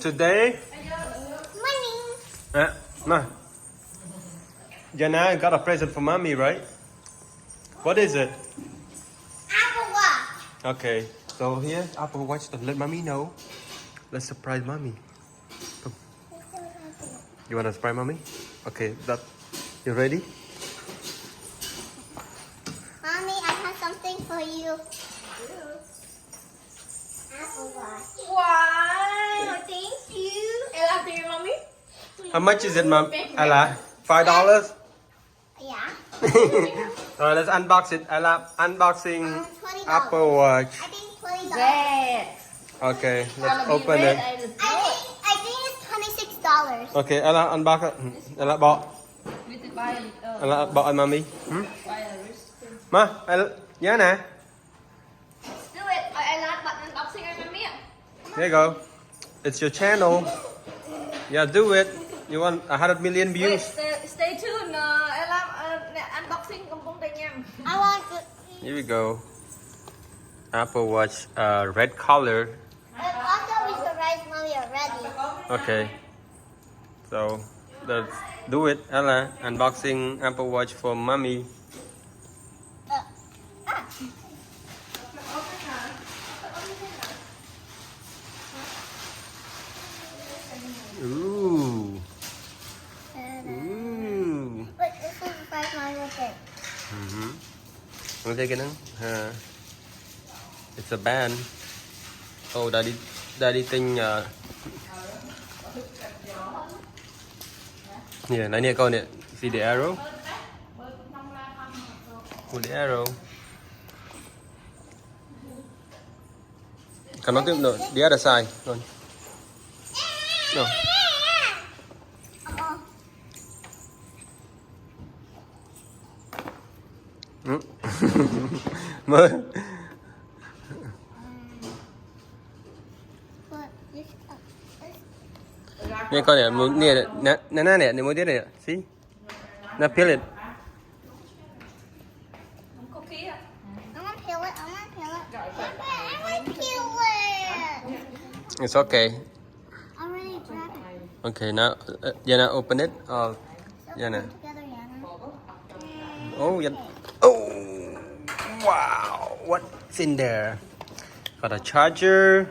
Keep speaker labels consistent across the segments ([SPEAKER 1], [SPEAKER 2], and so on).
[SPEAKER 1] today.
[SPEAKER 2] Morning.
[SPEAKER 1] No. Jana got a present for mommy, right? What is it?
[SPEAKER 2] Apple Watch.
[SPEAKER 1] Okay, so here, Apple Watch to let mommy know. Let's surprise mommy. Come. You wanna surprise mommy? Okay, that. You ready?
[SPEAKER 2] Mommy, I have something for you. Apple Watch.
[SPEAKER 3] Wow, thank you. Ella, do you mommy?
[SPEAKER 1] How much is it, mom? Ella, $5?
[SPEAKER 2] Yeah.
[SPEAKER 1] Alright, let's unbox it. Ella, unboxing
[SPEAKER 2] $20.
[SPEAKER 1] Apple Watch.
[SPEAKER 2] I think $20.
[SPEAKER 3] Red.
[SPEAKER 1] Okay, let's open it.
[SPEAKER 2] I think it's $26.
[SPEAKER 1] Okay, Ella, unbox it. Ella, bỏ. Ella, bỏ anh mommy. Ma, Ella, nhớ nè.
[SPEAKER 3] Do it. Ella, bật unboxing anh mommy ạ.
[SPEAKER 1] There you go. It's your channel. Yeah, do it. You want 100 million
[SPEAKER 3] Wait,
[SPEAKER 1] views.
[SPEAKER 3] stay tuned. Ella, unboxing công ty nha.
[SPEAKER 2] I want to.
[SPEAKER 1] Here we go. Apple Watch, red color.
[SPEAKER 2] And also, we surprised Mommy already.
[SPEAKER 1] Okay. So let's do it, Ella. Unboxing Apple Watch for mommy. Ooh. Ooh.
[SPEAKER 2] But this is surprise Mommy with it.
[SPEAKER 1] Look at it. It's a band. Oh, daddy thing. Yeah, này nè con nè. See the arrow? Oh, the arrow. Come on, no, the other side. No. No. Mơ.
[SPEAKER 2] But this,
[SPEAKER 1] Nè con nè, nè nè mới tiếp này. See? Now peel it.
[SPEAKER 3] Cookie ạ.
[SPEAKER 2] I want to peel it. I want to peel it. I want to peel it.
[SPEAKER 1] It's okay.
[SPEAKER 2] I already grabbed it.
[SPEAKER 1] Okay, now Yana open it. Oh, Yana.
[SPEAKER 2] Put together, Yana.
[SPEAKER 1] Oh, yeah. Oh, wow. What's in there? Got a charger.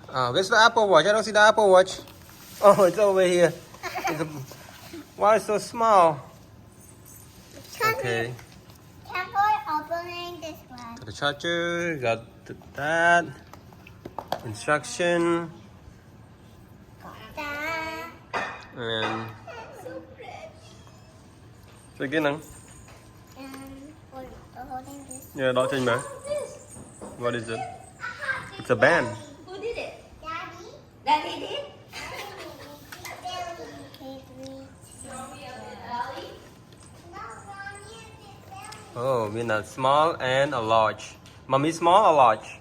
[SPEAKER 1] Where's the Apple Watch? I don't see the Apple Watch. Oh, it's over here. Why it's so small? Okay.
[SPEAKER 2] Careful opening this one.
[SPEAKER 1] Got the charger. Got that. Instruction.
[SPEAKER 2] That.
[SPEAKER 1] And
[SPEAKER 2] So pretty.
[SPEAKER 1] so again,
[SPEAKER 2] And we're holding this.
[SPEAKER 1] yeah, đó trên mà. What is it? It's a band.
[SPEAKER 3] Who did it?
[SPEAKER 2] Daddy.
[SPEAKER 3] Daddy did?
[SPEAKER 1] Oh, mean a small and a large. Mommy small or large?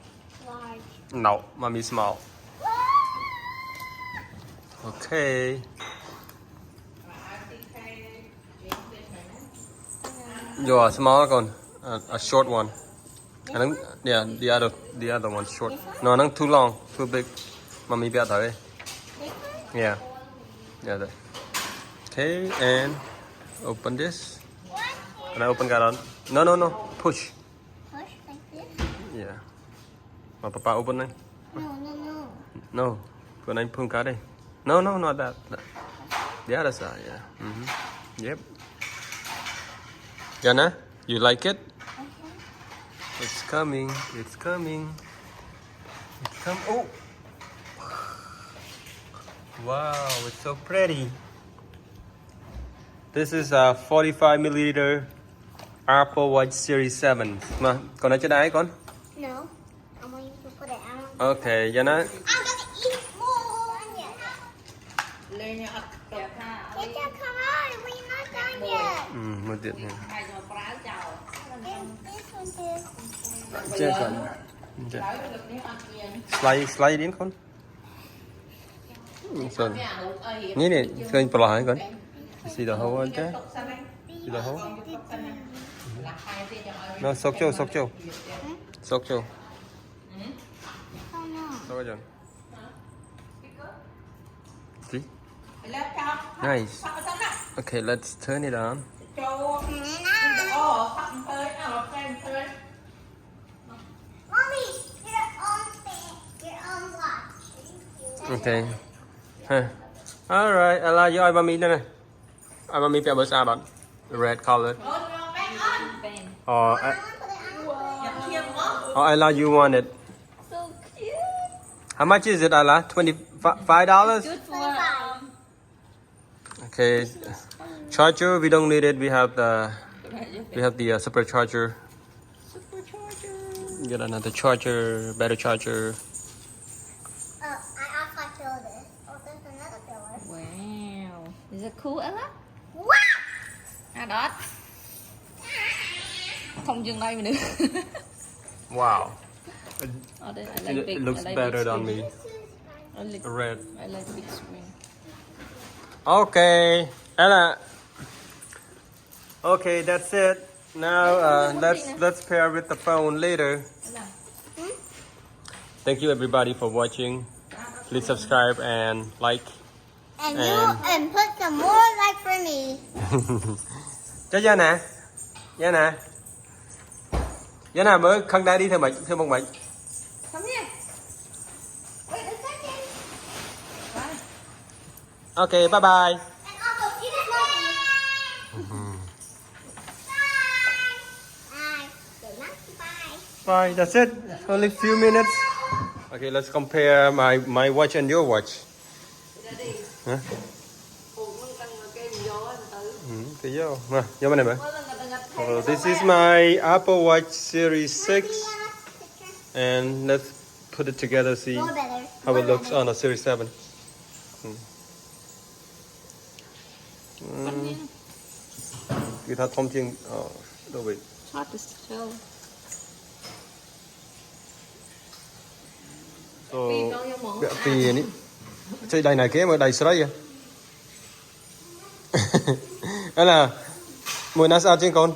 [SPEAKER 2] Large.
[SPEAKER 1] No, mommy small. Okay. You're small con, a short one. And yeah, the other one short. No, not too long, too big. Mommy biết rồi.
[SPEAKER 2] This one?
[SPEAKER 1] Yeah. Yeah. That. Okay, and open this.
[SPEAKER 2] What?
[SPEAKER 1] And I open that on. No. Push.
[SPEAKER 2] Push like this?
[SPEAKER 1] Yeah. Mà papa open này.
[SPEAKER 2] No.
[SPEAKER 1] No. Con anh phun cá đây. No, not that. The other side, yeah. Yep. Jana, you like it?
[SPEAKER 2] Okay.
[SPEAKER 1] It's coming. It's coming. Oh. Wow, it's so pretty. This is a 45 milliliter Apple Watch Series 7. Mà, con nói trên đáy con?
[SPEAKER 2] No. I'm going to put it out.
[SPEAKER 1] Okay, Jana.
[SPEAKER 2] I'm gonna eat more.
[SPEAKER 3] Lên nha.
[SPEAKER 2] Get your come on. We're not done yet.
[SPEAKER 1] Một điện này.
[SPEAKER 3] Hai rồi phá chào.
[SPEAKER 2] This one too.
[SPEAKER 1] Chưa cần.
[SPEAKER 3] Lấy được nếu ăn kiêng.
[SPEAKER 1] Slide đến con. Sơn. Ní này, kênh bỏ lại con. See the hole right there? See the hole? No, sok cho.
[SPEAKER 2] Oh no.
[SPEAKER 1] Sok cho. See?
[SPEAKER 3] แล้วจับ
[SPEAKER 1] Nice.
[SPEAKER 3] พักกันนะ
[SPEAKER 1] Okay, let's turn it on.
[SPEAKER 3] โจโอ้พักเตยเอาแกงเตย
[SPEAKER 2] Mommy, your own thing, your own watch.
[SPEAKER 1] Okay. Huh. Alright, Ella, you ơi mami đây này. Mami phải bớt sao bạn? Red color.
[SPEAKER 3] โอ้ยแป้งอ่อนเป็น
[SPEAKER 1] Or,
[SPEAKER 2] I want to put it on.
[SPEAKER 3] อย่าเทียมเนาะ
[SPEAKER 1] or Ella, you want it?
[SPEAKER 3] so cute
[SPEAKER 1] How much is it, Ella? $25?
[SPEAKER 3] good for
[SPEAKER 1] Okay. Charger, we don't need it. We have the supercharger.
[SPEAKER 3] supercharger
[SPEAKER 1] Get another charger, better charger.
[SPEAKER 2] Oh, I also filled it. Oh, there's another filler.
[SPEAKER 3] wow is it cool Ella
[SPEAKER 2] Wow!
[SPEAKER 3] à đó không dừng đây mình nữa
[SPEAKER 1] Wow.
[SPEAKER 3] oh, this, I like
[SPEAKER 1] It
[SPEAKER 3] big,
[SPEAKER 1] looks
[SPEAKER 3] I like
[SPEAKER 1] better
[SPEAKER 3] big
[SPEAKER 1] on
[SPEAKER 3] screen.
[SPEAKER 1] me.
[SPEAKER 3] I like,
[SPEAKER 1] Red.
[SPEAKER 3] I like big screen
[SPEAKER 1] Okay, Ella. Okay, that's it. Now let's pair with the phone later.
[SPEAKER 3] Ella
[SPEAKER 1] Thank you everybody for watching. Please subscribe and like.
[SPEAKER 2] And you and put some more like for me.
[SPEAKER 1] Cho Gia nè. Gia nè. Gia nè mới khăn đai đi theo mình, theo một mình.
[SPEAKER 3] come here
[SPEAKER 2] Wait a second.
[SPEAKER 3] bye
[SPEAKER 1] Okay, bye bye.
[SPEAKER 2] And also eat it like Bye. Good night. Bye.
[SPEAKER 1] Bye, that's it. Only few minutes. Okay, let's compare my watch and your watch. Hả? Cái vô. Mà, vô bên này bạn. This is my Apple Watch Series 6 and let's put it together see
[SPEAKER 2] More better.
[SPEAKER 1] how
[SPEAKER 2] More
[SPEAKER 1] it looks
[SPEAKER 2] better.
[SPEAKER 1] on a Series 7. Kitaทำจริงดูไป
[SPEAKER 3] hard to show
[SPEAKER 1] so
[SPEAKER 3] Pin đâu vô muộn.
[SPEAKER 1] bẹ pì ní chơi đầy này kế mà đầy sợi à đây là mùi nát sao trên con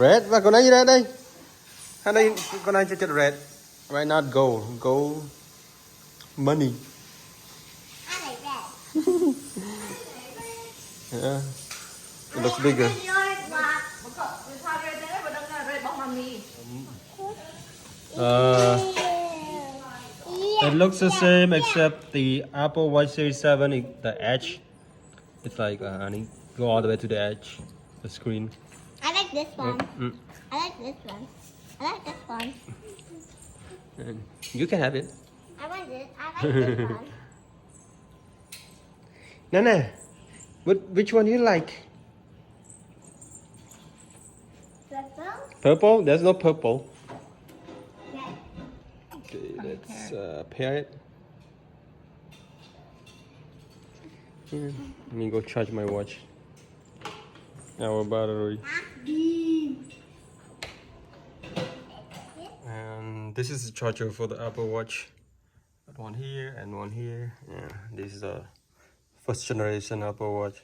[SPEAKER 1] red và con này gì đây đây hai đây con này chơi red right not gold money
[SPEAKER 2] I like that.
[SPEAKER 1] yeah it looks bigger.
[SPEAKER 2] Yours, Rock.
[SPEAKER 3] sao rơi thế mà đừng rơi bóng mami
[SPEAKER 1] It looks the same except the Apple Watch Series 7, the edge, it's like go all the way to the edge, the screen.
[SPEAKER 2] I like this one.
[SPEAKER 1] Mm.
[SPEAKER 2] I like this one. I like this one.
[SPEAKER 1] And you can have it.
[SPEAKER 2] I want this. I like this one.
[SPEAKER 1] Nana, which one you like?
[SPEAKER 2] Purple?
[SPEAKER 1] Purple? There's no purple.
[SPEAKER 2] Yeah.
[SPEAKER 1] Okay, let's pair it. Let me go charge my watch. Our battery. And this is the charger for the Apple Watch. Got one here and one here. Yeah, this is the first generation Apple Watch.